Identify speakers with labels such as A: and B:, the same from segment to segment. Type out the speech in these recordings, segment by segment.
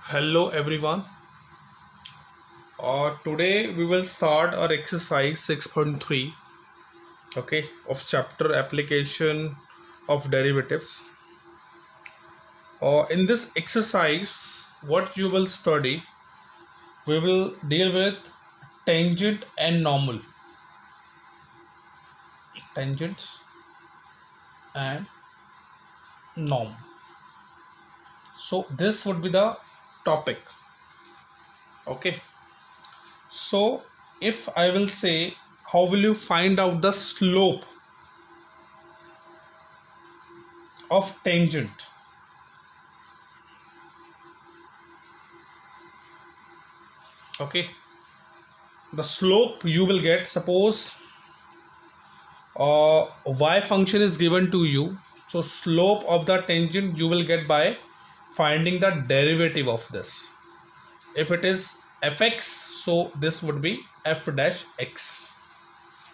A: Hello everyone. Today we will start our exercise 6.3, okay, of chapter application of derivatives. In this exercise, what you will study, we will deal with tangent and normal. Tangents and norm. So this would be the topic. Okay. So if I will say, how will you find out the slope of tangent? Okay, the slope you will get, suppose y function is given to you, so slope of the tangent you will get by finding the derivative of this. If it is fx, so this would be f dash x.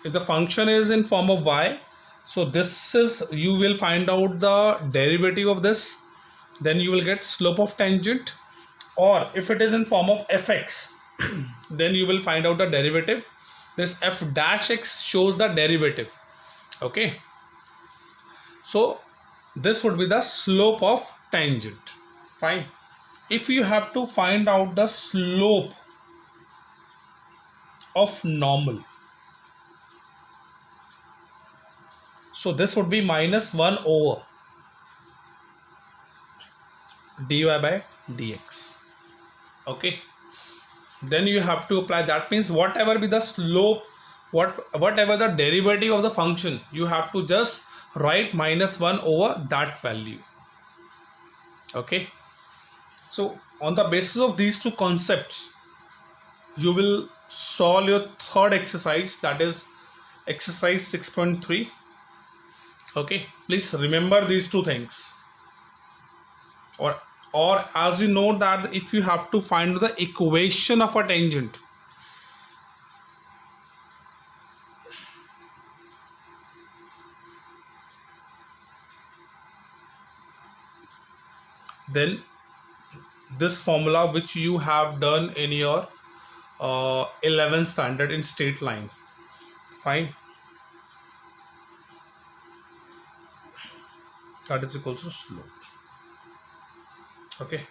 A: If the function is in form of y, so this is, you will find out the derivative of this, then you will get slope of tangent. Or if it is in form of fx, then you will find out the derivative. This f dash x shows the derivative. Okay, so this would be the slope of tangent. Fine. If you have to find out the slope of normal, so this would be minus 1 over dy by dx. Okay, then you have to apply, that means whatever be the slope, whatever the derivative of the function, you have to just write minus 1 over that value. Okay, so on the basis of these two concepts, you will solve your third exercise, that is exercise 6.3. okay, please remember these two things. Or as you know that if you have to find the equation of a tangent, then this formula which you have done in your 11th standard in straight line. Fine, that is equal to slope. Okay,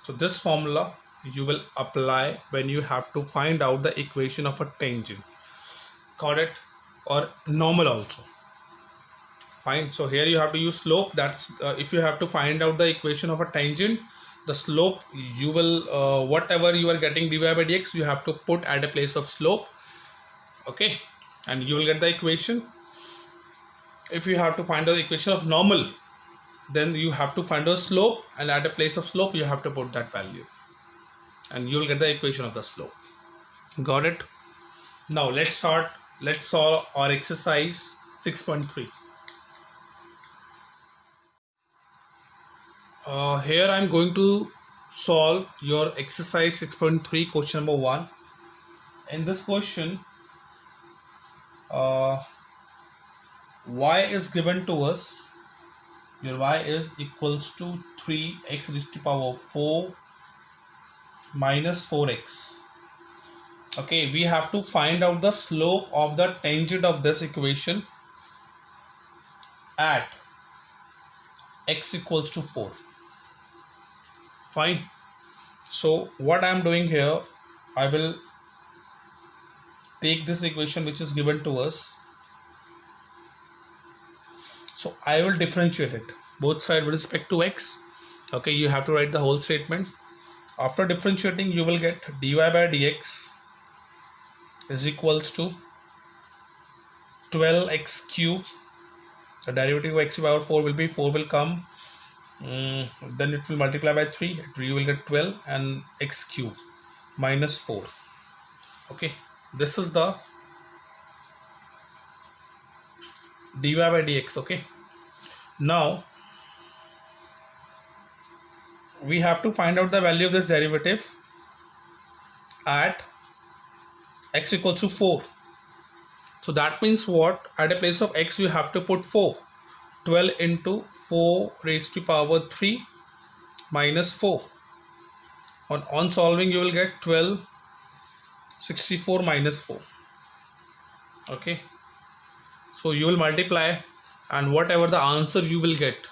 A: so this formula you will apply when you have to find out the equation of a tangent, correct, or normal also. Fine, so here you have to use slope. That's if you have to find out the equation of a tangent, the slope you will whatever you are getting dy by dx, you have to put at a place of slope. Okay, and you will get the equation. If you have to find out the equation of normal, then you have to find a slope, and at a place of slope you have to put that value, and you will get the equation of the slope. Got it? Now let's solve our exercise 6.3. Here I am going to solve your exercise 6.3, question number 1. In this question, y is given to us. Your y is equals to 3x raised to power 4 minus 4x. Okay, we have to find out the slope of the tangent of this equation at x equals to 4. Fine. So what I am doing here, I will take this equation which is given to us. So I will differentiate it both sides with respect to x. Okay, you have to write the whole statement. After differentiating, you will get dy by dx is equals to 12x cube. The derivative of x power 4 will be 4 will come, then it will multiply by 3, you will get 12 and x cube minus 4. Okay, this is the dy by dx. Okay, now we have to find out the value of this derivative at x equals to 4. So that means what? At a place of x you have to put 4. 12 into 4 raised to power 3 minus 4. On solving you will get 1264 minus 4. Okay, so you will multiply, and whatever the answer you will get,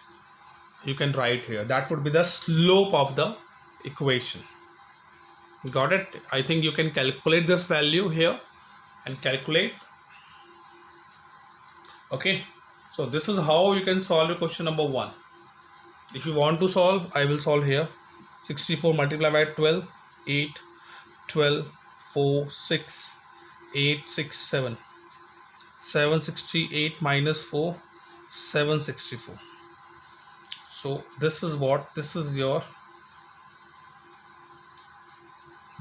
A: you can write here. That would be the slope of the equation. Got it? I think you can calculate this value here and calculate. Okay, so this is how you can solve your question number 1. If you want to solve, I will solve here. 64 multiplied by 12, 8, 12, 4, 6, 8, 6, 7. 768 minus 4, 764. So this is what, this is your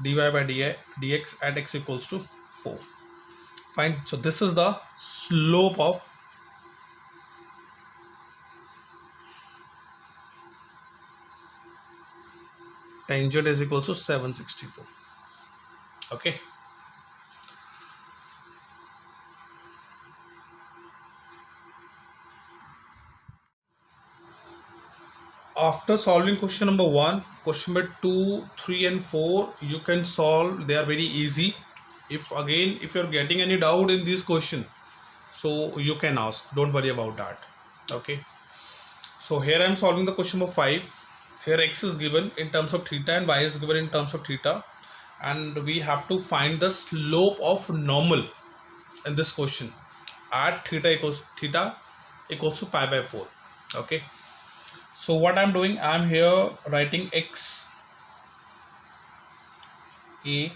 A: dy by dx at x equals to 4. Fine. So this is the slope of tangent is equals to 764. Okay. After solving question number 1, question number 2, 3 and 4 you can solve. They are very easy. If you're getting any doubt in this question, so you can ask, don't worry about that. Okay, so here I am solving the question number 5. Here x is given in terms of theta and y is given in terms of theta, and we have to find the slope of normal in this question at theta equals to pi by 4. Okay, so what I'm doing, I'm here writing x a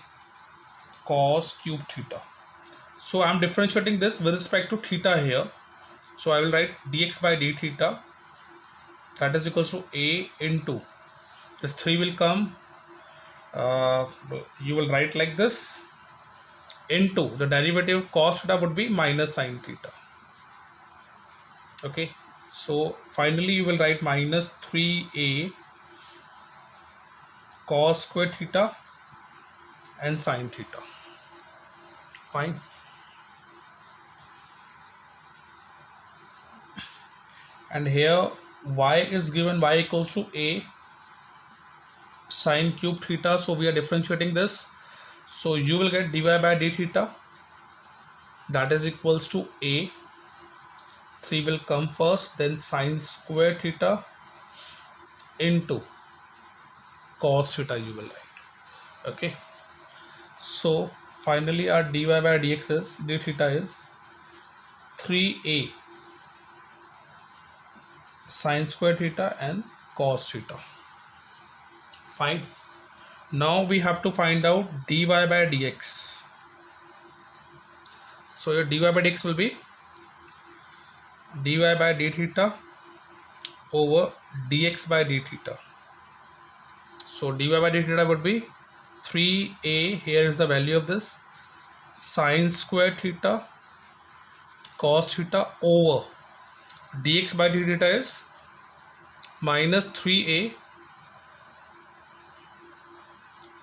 A: cos cube theta. So I'm differentiating this with respect to theta here. So I will write dx by d theta, that is equals to a into this 3 will come, you will write like this, into the derivative of cos theta would be minus sin theta. Okay, so finally you will write minus 3a cos square theta and sin theta. Fine. And here y is given, y equals to a sin cube theta, so we are differentiating this, so you will get dy by d theta, that is equals to a, 3 will come first, then sin square theta into cos theta you will write. Okay, so finally our dy by dx is, d theta is 3a sin square theta and cos theta. Fine. Now we have to find out dy by dx. So your dy by dx will be dy by d theta over dx by d theta. So dy by d theta would be 3a, here is the value of this, sin square theta cos theta over dx by d theta is minus 3a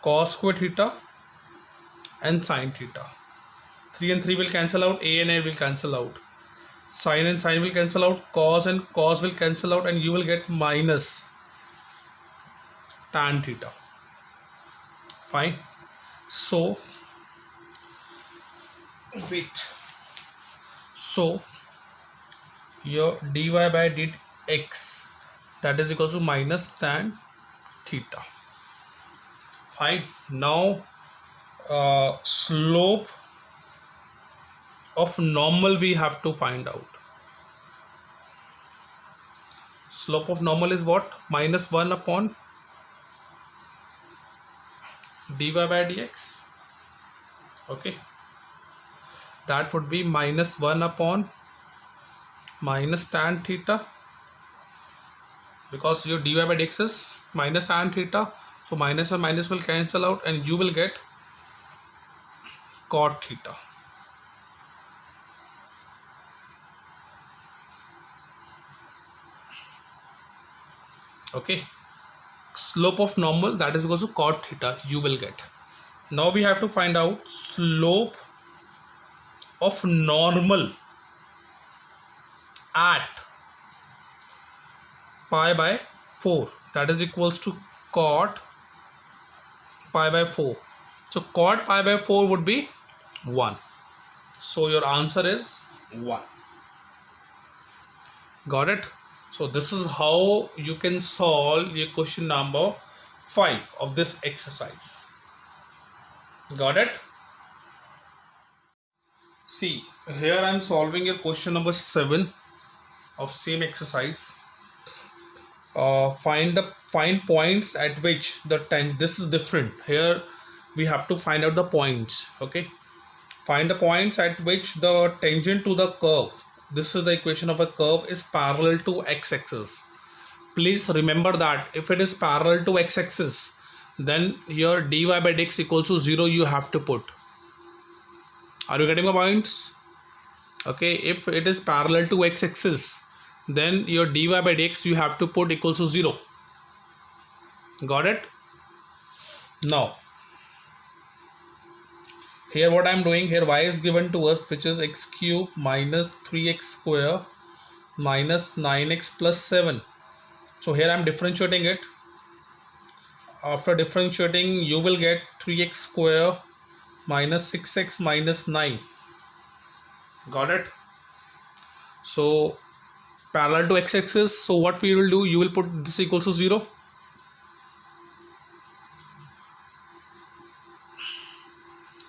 A: cos square theta and sin theta. 3 and 3 will cancel out, a and a will cancel out, sin and sin will cancel out, cos and cos will cancel out, and you will get minus tan theta. Fine. So wait, so your dy by dx, that is equal to minus tan theta. Fine. Now slope of normal we have to find out. Slope of normal is what? Minus 1 upon dy by dx. Okay, that would be minus 1 upon minus tan theta, because your dy by dx is minus tan theta, so minus and minus will cancel out and you will get cot theta. Okay, slope of normal, that is equal to cot theta you will get. Now we have to find out slope of normal at pi by 4. that is equals to cot pi by 4. So cot pi by 4 would be 1. So your answer is 1. Got it? So this is how you can solve your question number 5 of this exercise. Got it? See, here I am solving your question number 7 of same exercise. Find points at which the tangent, this is different. Here we have to find out the points. Okay, find the points at which the tangent to the curve, this is the equation of a curve, is parallel to x-axis. Please remember that if it is parallel to x-axis, then your dy by dx equals to 0 you have to put. Are you getting the points? Okay, if it is parallel to x-axis, then your dy by dx you have to put equals to 0. Got it? Now here what I am doing, here y is given to us, which is x cube minus 3x square minus 9x plus 7. So here I am differentiating it. After differentiating, you will get 3x square minus 6x minus 9. Got it? So parallel to x-axis, so what we will do, you will put this equals to 0.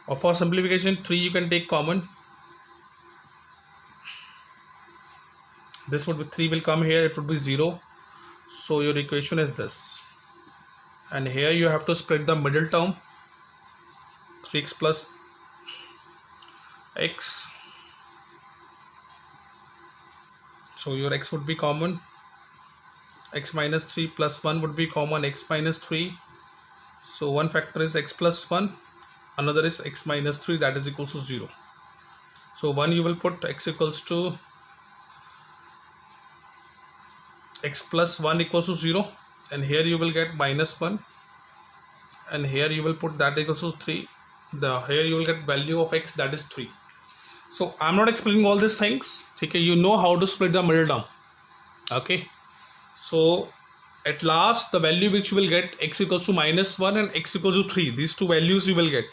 A: Or for simplification, 3 you can take common. This would be 3 will come here, it would be 0. So your equation is this. And here you have to split the middle term, 3x plus x. So your x would be common, x minus 3 plus 1 would be common, x minus 3. So one factor is x plus 1, another is x minus 3, that is equals to 0. So 1 you will put x equals to x plus 1 equals to 0, and here you will get minus 1, and here you will put that equals to 3. Here you will get value of x, that is 3. So I'm not explaining all these things. Okay, you know how to split the middle term. Okay, so at last the value which you will get, x equals to minus 1 and x equals to 3, these two values you will get.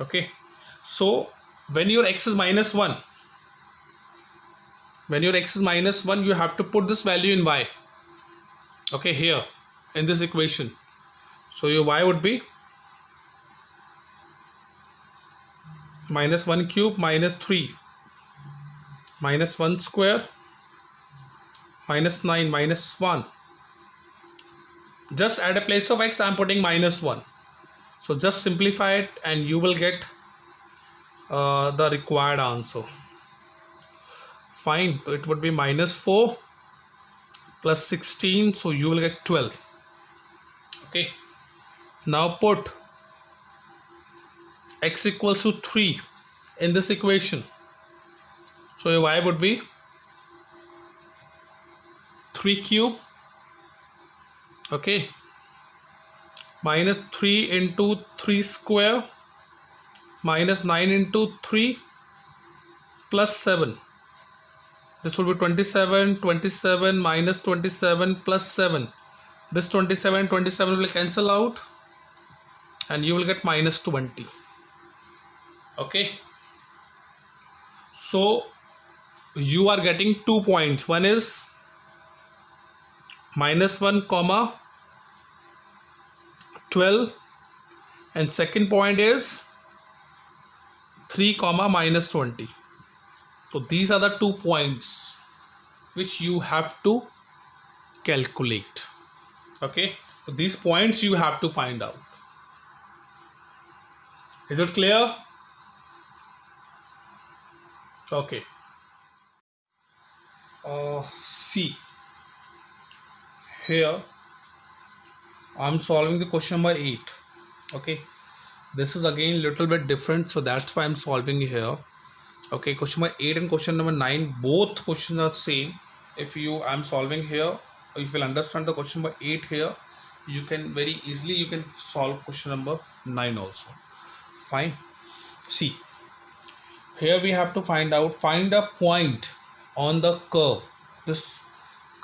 A: Okay, so when your x is minus 1, you have to put this value in y. Okay, here in this equation. So your y would be minus 1 cube minus 3 minus 1 square minus 9 minus 1. Just at a place of x I am putting minus 1. So just simplify it and you will get the required answer. Fine, so it would be minus 4 plus 16, so you will get 12. Okay, now put x equals to 3 in this equation. So your y would be 3 cube, okay, minus 3 into 3 square minus 9 into 3 plus 7. This will be 27 minus 27 plus 7. This 27 will cancel out and you will get minus 20. Okay, so you are getting 2 points. One is minus 1 comma 12 and second point is 3 comma minus 20. So these are the 2 points which you have to calculate. Okay, so these points you have to find out. Is it clear? Okay, see here I am solving the question number 8. Okay, this is again little bit different, so that's why I am solving here. Okay, question number 8 and question number 9, both questions are same. If you I am solving here, if you will understand the question number 8 here, you can very easily you can solve question number 9 also. Fine, see here we have to find a point on the curve. This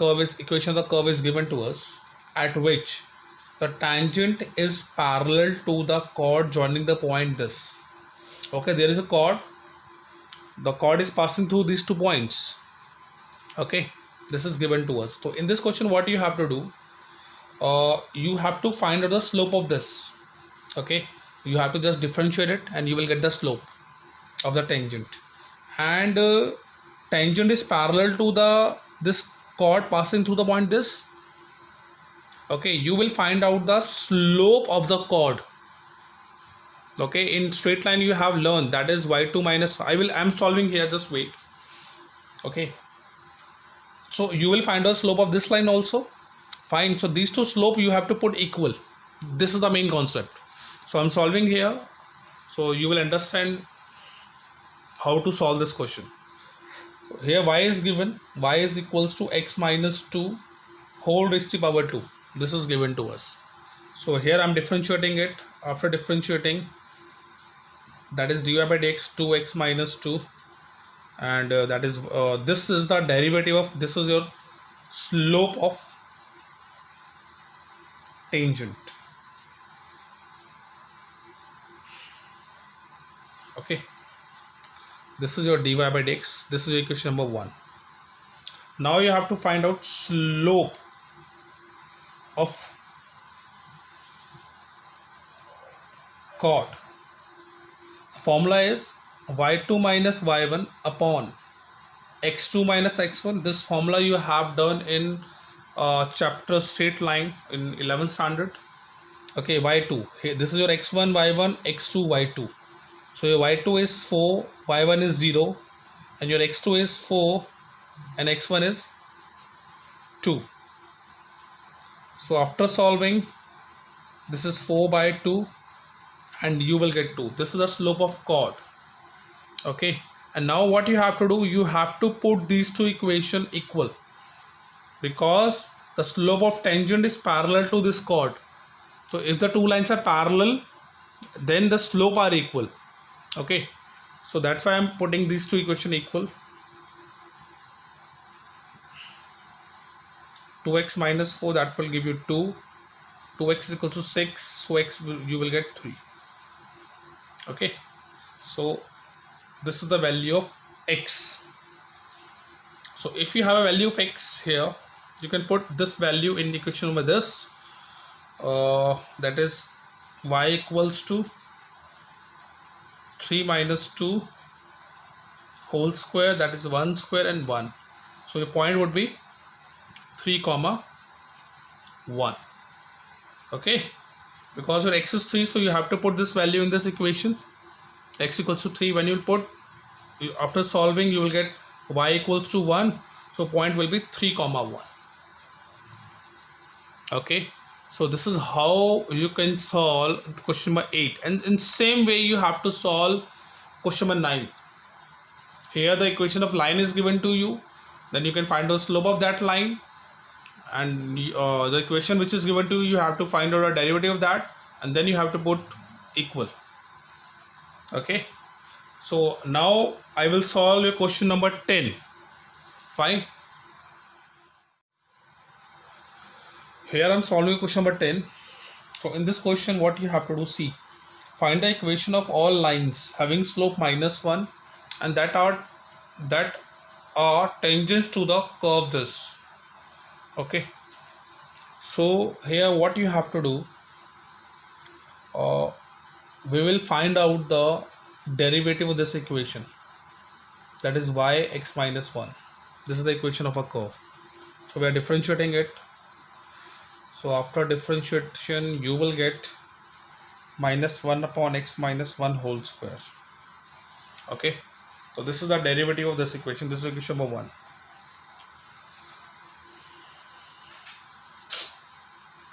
A: equation of the curve is given to us, at which the tangent is parallel to the chord joining the point this. Okay, there is a chord. The chord is passing through these 2 points. Okay, this is given to us. So in this question, what you have to do, you have to find out the slope of this. Okay, you have to just differentiate it and you will get the slope of the tangent. And tangent is parallel to this chord passing through the point this. Okay, you will find out the slope of the chord. Okay, in straight line you have learned that is y2 minus, I'm solving here, just wait. Okay, so you will find the slope of this line also. Fine, so these 2 slope you have to put equal. This is the main concept. So I'm solving here, so you will understand how to solve this question. Here y is given, y is equals to x minus 2 whole raised to power 2. This is given to us. So here I'm differentiating it. After differentiating, that is dy by dx 2x minus 2, and that is this is the derivative of, this is your slope of tangent. Okay, this is your dy by dx. This is your equation number 1. Now you have to find out slope of chord. Formula is y2 minus y1 upon x2 minus x1. This formula you have done in chapter straight line in 11th standard. Okay, y2, here this is your x1 y1, x2 y2. So your y2 is 4, y1 is 0, and your x2 is 4 and x1 is 2. So after solving, this is 4 by 2 and you will get 2. This is the slope of chord. Okay, and now what you have to do, you have to put these 2 equations equal, because the slope of tangent is parallel to this chord. So if the 2 lines are parallel, then the slope are equal. Okay, so that's why I'm putting these 2 equations equal. 2x minus 4, that will give you 2. 2x is equal to 6, so you will get 3. Okay, so this is the value of x. So if you have a value of x here, you can put this value in equation number this, that is y equals to 3 minus 2 whole square, that is 1 square and 1. So your point would be 3 comma 1. Okay, because your x is 3, so you have to put this value in this equation, x equals to 3. When you put, after solving, you will get y equals to 1, so point will be 3 comma 1. Okay, so this is how you can solve question number 8, and in same way you have to solve question number 9. Here the equation of line is given to you, then you can find the slope of that line, and the equation which is given to you, you have to find out a derivative of that, and then you have to put equal. Okay, so now I will solve your question number 10. Fine, here I'm solving question number 10. So in this question, what you have to do, see, find the equation of all lines having slope minus 1 and that are tangents to the curve this. Okay, so here what you have to do, we will find out the derivative of this equation, that is y x minus 1. This is the equation of a curve, so we are differentiating it. So after differentiation, you will get minus 1 upon x minus 1 whole square. Okay, so this is the derivative of this equation. This is equation number 1.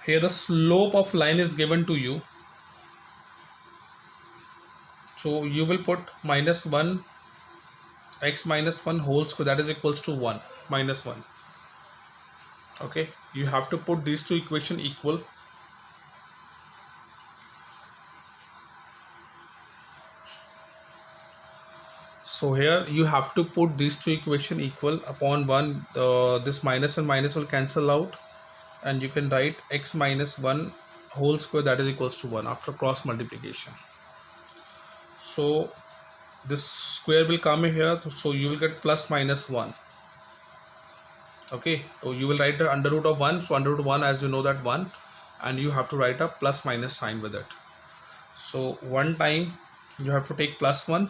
A: Here the slope of line is given to you, so you will put minus 1 x minus 1 whole square, that is equals to 1 minus 1. Okay, you have to put these 2 equations equal. So here you have to put these two equation equal upon 1. This minus and minus will cancel out, and you can write x minus 1 whole square, that is equals to 1 after cross multiplication. So this square will come here, so you will get plus minus 1. Okay, so you will write the under root of 1. So under root of 1, as you know that 1, and you have to write a plus minus sign with it. So one time you have to take plus 1,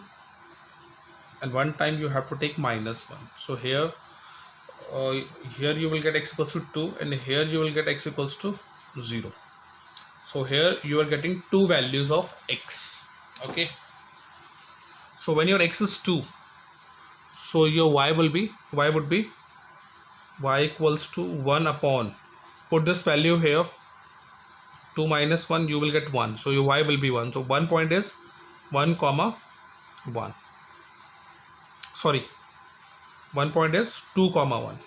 A: and one time you have to take minus 1. So here you will get x equals to 2, and here you will get x equals to 0. So here you are getting two values of x. Okay, so when your x is 2, so your y would be y equals to 1 upon, put this value here, 2 minus 1, you will get 1, so your y will be 1. So 1 point is 1 comma 1, sorry, 1 point is 2 comma 1.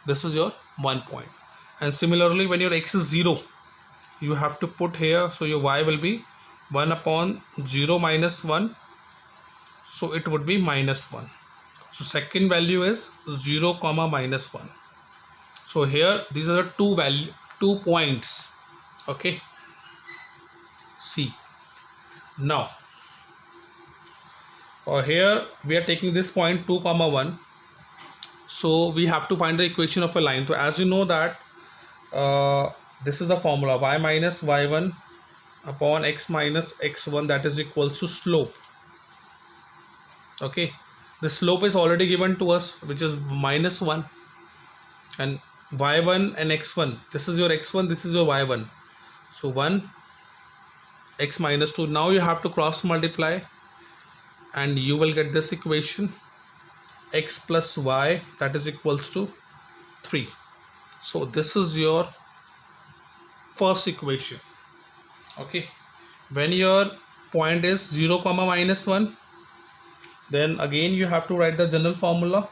A: This is your 1 point. And similarly, when your x is 0, you have to put here, so your y will be 1 upon 0 minus 1, so it would be minus 1. So second value is 0 comma minus 1. So here these are the two points. Okay, see now here we are taking this point 2 comma 1, so we have to find the equation of a line. So as you know that this is the formula, y minus y1 upon x minus x1, that is equals to slope. Okay, the slope is already given to us, which is minus 1, and y1 and x1, this is your x1, this is your y1, so 1 x minus 2. Now you have to cross multiply, and you will get this equation, x plus y, that is equals to 3. So this is your first equation. Okay, when your point is 0 comma minus 1, then again you have to write the general formula,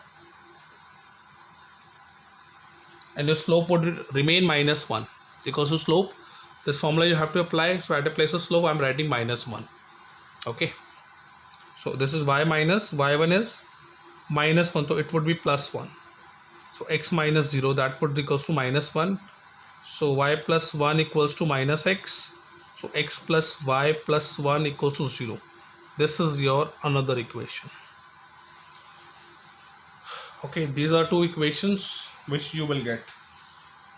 A: and your slope would remain minus 1, because of slope this formula you have to apply. So at a place of slope I am writing minus 1. Okay, so this is y minus y1 is minus 1, so it would be plus 1. So x minus 0, that would be equals to minus 1. So y plus 1 equals to minus x. So x plus y plus 1 equals to 0. This is your another equation. Okay, these are two equations which you will get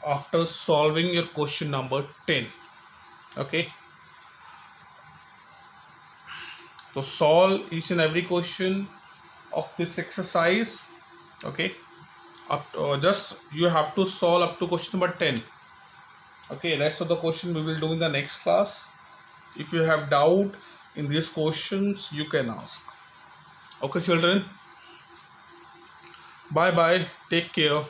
A: after solving your question number 10. Okay, so solve each and every question of this exercise. Okay, just you have to solve up to question number 10. Okay, rest of the question we will do in the next class. If you have doubt in these questions, you can ask. Okay children, bye bye, take care.